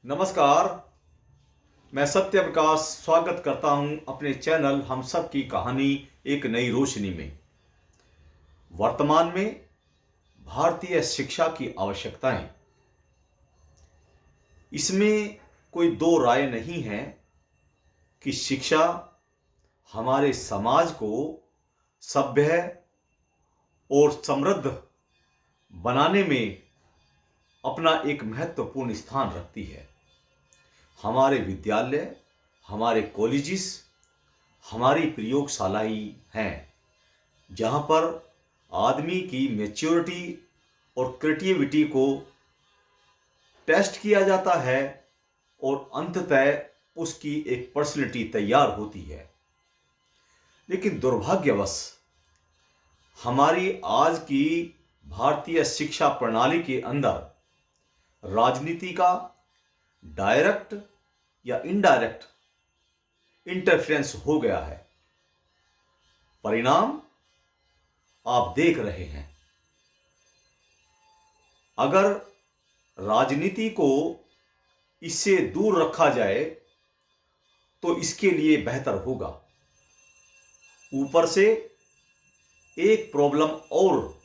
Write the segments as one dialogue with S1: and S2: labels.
S1: नमस्कार। मैं सत्य प्रकाश स्वागत करता हूं अपने चैनल हम सब की कहानी एक नई रोशनी में। वर्तमान में भारतीय शिक्षा की आवश्यकताएं, इसमें कोई दो राय नहीं है कि शिक्षा हमारे समाज को सभ्य और समृद्ध बनाने में अपना एक महत्वपूर्ण स्थान रखती है। हमारे विद्यालय, हमारे कॉलेजेस, हमारी प्रयोगशालाएं हैं जहां पर आदमी की मैच्योरिटी और क्रिएटिविटी को टेस्ट किया जाता है और अंततः उसकी एक पर्सनैलिटी तैयार होती है। लेकिन दुर्भाग्यवश हमारी आज की भारतीय शिक्षा प्रणाली के अंदर राजनीति का डायरेक्ट या इनडायरेक्ट इंटरफेरेंस हो गया है। परिणाम आप देख रहे हैं। अगर राजनीति को इससे दूर रखा जाए तो इसके लिए बेहतर होगा। ऊपर से एक प्रॉब्लम और,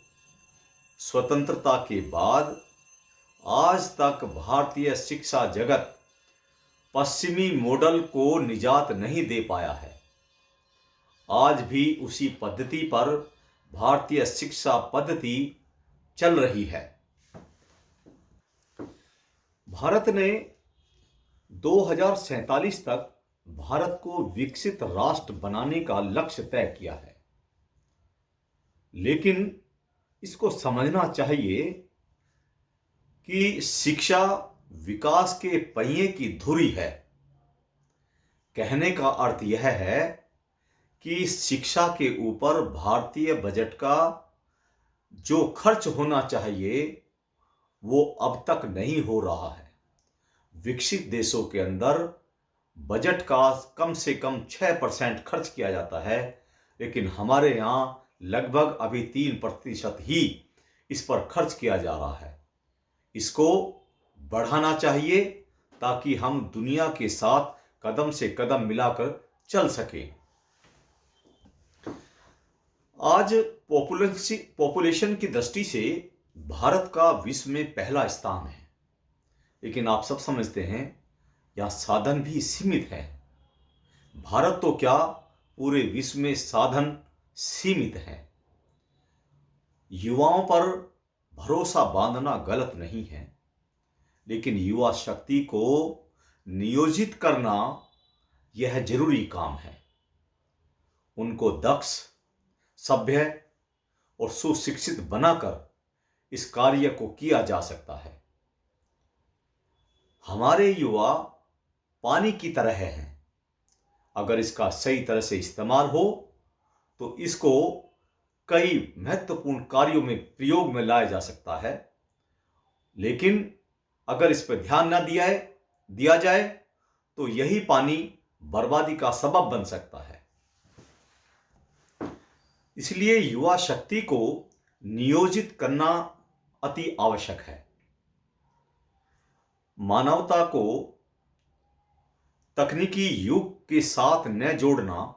S1: स्वतंत्रता के बाद आज तक भारतीय शिक्षा जगत पश्चिमी मॉडल को निजात नहीं दे पाया है। आज भी उसी पद्धति पर भारतीय शिक्षा पद्धति चल रही है। भारत ने 2047 तक भारत को विकसित राष्ट्र बनाने का लक्ष्य तय किया है। लेकिन इसको समझना चाहिए कि शिक्षा विकास के पहिए की धुरी है। कहने का अर्थ यह है कि शिक्षा के ऊपर भारतीय बजट का जो खर्च होना चाहिए वो अब तक नहीं हो रहा है। विकसित देशों के अंदर बजट का कम से कम 6% खर्च किया जाता है, लेकिन हमारे यहाँ लगभग अभी 3% ही इस पर खर्च किया जा रहा है। इसको बढ़ाना चाहिए ताकि हम दुनिया के साथ कदम से कदम मिलाकर चल सकें। आज पॉपुलेशन की दृष्टि से भारत का विश्व में पहला स्थान है, लेकिन आप सब समझते हैं यह साधन भी सीमित है। भारत तो क्या, पूरे विश्व में साधन सीमित है। युवाओं पर भरोसा बांधना गलत नहीं है, लेकिन युवा शक्ति को नियोजित करना यह जरूरी काम है। उनको दक्ष, सभ्य और सुशिक्षित बनाकर इस कार्य को किया जा सकता है। हमारे युवा पानी की तरह हैं। अगर इसका सही तरह से इस्तेमाल हो तो इसको कई महत्वपूर्ण कार्यों में प्रयोग में लाया जा सकता है। लेकिन अगर इस पर ध्यान न दिया जाए तो यही पानी बर्बादी का सबब बन सकता है। इसलिए युवा शक्ति को नियोजित करना अति आवश्यक है। मानवता को तकनीकी युग के साथ न जोड़ना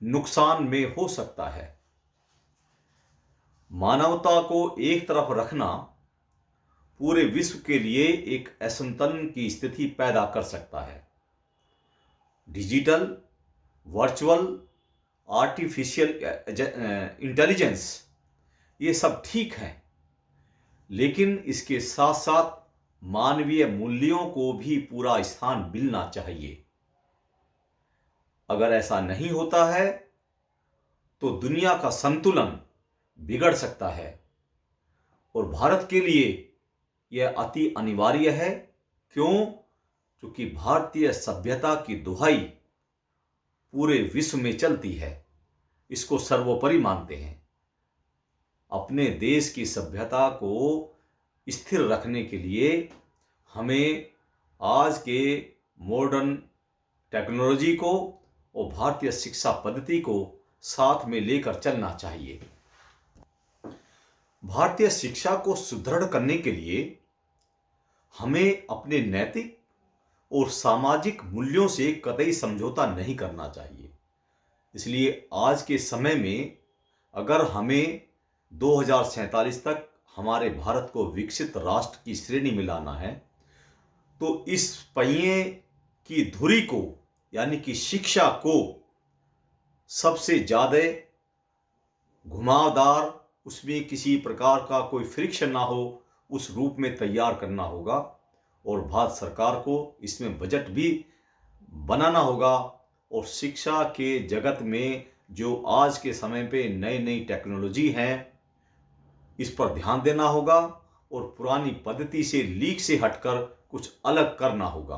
S1: नुकसान में हो सकता है। मानवता को एक तरफ रखना पूरे विश्व के लिए एक असंतुलन की स्थिति पैदा कर सकता है। डिजिटल, वर्चुअल, आर्टिफिशियल इंटेलिजेंस ये सब ठीक है, लेकिन इसके साथ साथ मानवीय मूल्यों को भी पूरा स्थान मिलना चाहिए। अगर ऐसा नहीं होता है तो दुनिया का संतुलन बिगड़ सकता है और भारत के लिए यह अति अनिवार्य है। क्यों? क्योंकि भारतीय सभ्यता की दुहाई पूरे विश्व में चलती है, इसको सर्वोपरि मानते हैं। अपने देश की सभ्यता को स्थिर रखने के लिए हमें आज के मॉडर्न टेक्नोलॉजी को और भारतीय शिक्षा पद्धति को साथ में लेकर चलना चाहिए। भारतीय शिक्षा को सुदृढ़ करने के लिए हमें अपने नैतिक और सामाजिक मूल्यों से कतई समझौता नहीं करना चाहिए। इसलिए आज के समय में अगर हमें 2047 तक हमारे भारत को विकसित राष्ट्र की श्रेणी में लाना है, तो इस पहिए की धुरी को यानी कि शिक्षा को सबसे ज़्यादा घुमावदार, उसमें किसी प्रकार का कोई फ्रिक्शन ना हो, उस रूप में तैयार करना होगा। और भारत सरकार को इसमें बजट भी बनाना होगा और शिक्षा के जगत में जो आज के समय पे नई नई टेक्नोलॉजी हैं, इस पर ध्यान देना होगा और पुरानी पद्धति से लीक से हटकर कुछ अलग करना होगा।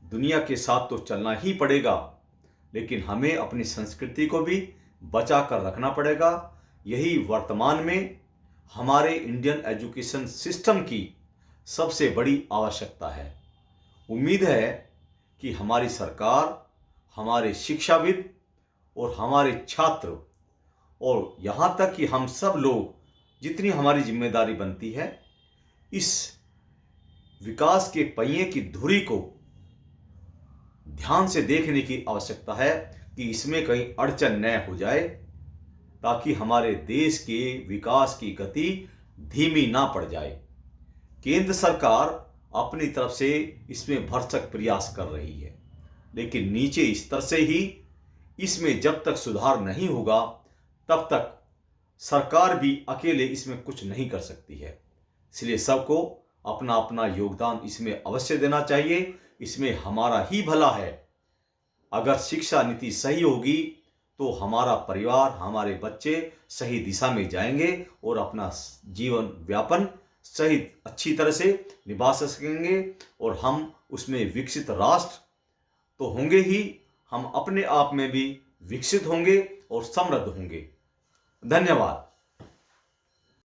S1: दुनिया के साथ तो चलना ही पड़ेगा, लेकिन हमें अपनी संस्कृति को भी बचा कर रखना पड़ेगा। यही वर्तमान में हमारे इंडियन एजुकेशन सिस्टम की सबसे बड़ी आवश्यकता है। उम्मीद है कि हमारी सरकार, हमारे शिक्षाविद और हमारे छात्र और यहाँ तक कि हम सब लोग, जितनी हमारी जिम्मेदारी बनती है, इस विकास के पहिए की धुरी को ध्यान से देखने की आवश्यकता है कि इसमें कहीं अड़चन न हो जाए, ताकि हमारे देश के विकास की गति धीमी ना पड़ जाए। केंद्र सरकार अपनी तरफ से इसमें भरसक प्रयास कर रही है, लेकिन नीचे स्तर से ही इसमें जब तक सुधार नहीं होगा, तब तक सरकार भी अकेले इसमें कुछ नहीं कर सकती है। इसलिए सबको अपना अपना योगदान इसमें अवश्य देना चाहिए। इसमें हमारा ही भला है। अगर शिक्षा नीति सही होगी तो हमारा परिवार, हमारे बच्चे सही दिशा में जाएंगे और अपना जीवन व्यापन सही अच्छी तरह से निभा सकेंगे और हम उसमें विकसित राष्ट्र तो होंगे ही, हम अपने आप में भी विकसित होंगे और समृद्ध होंगे। धन्यवाद।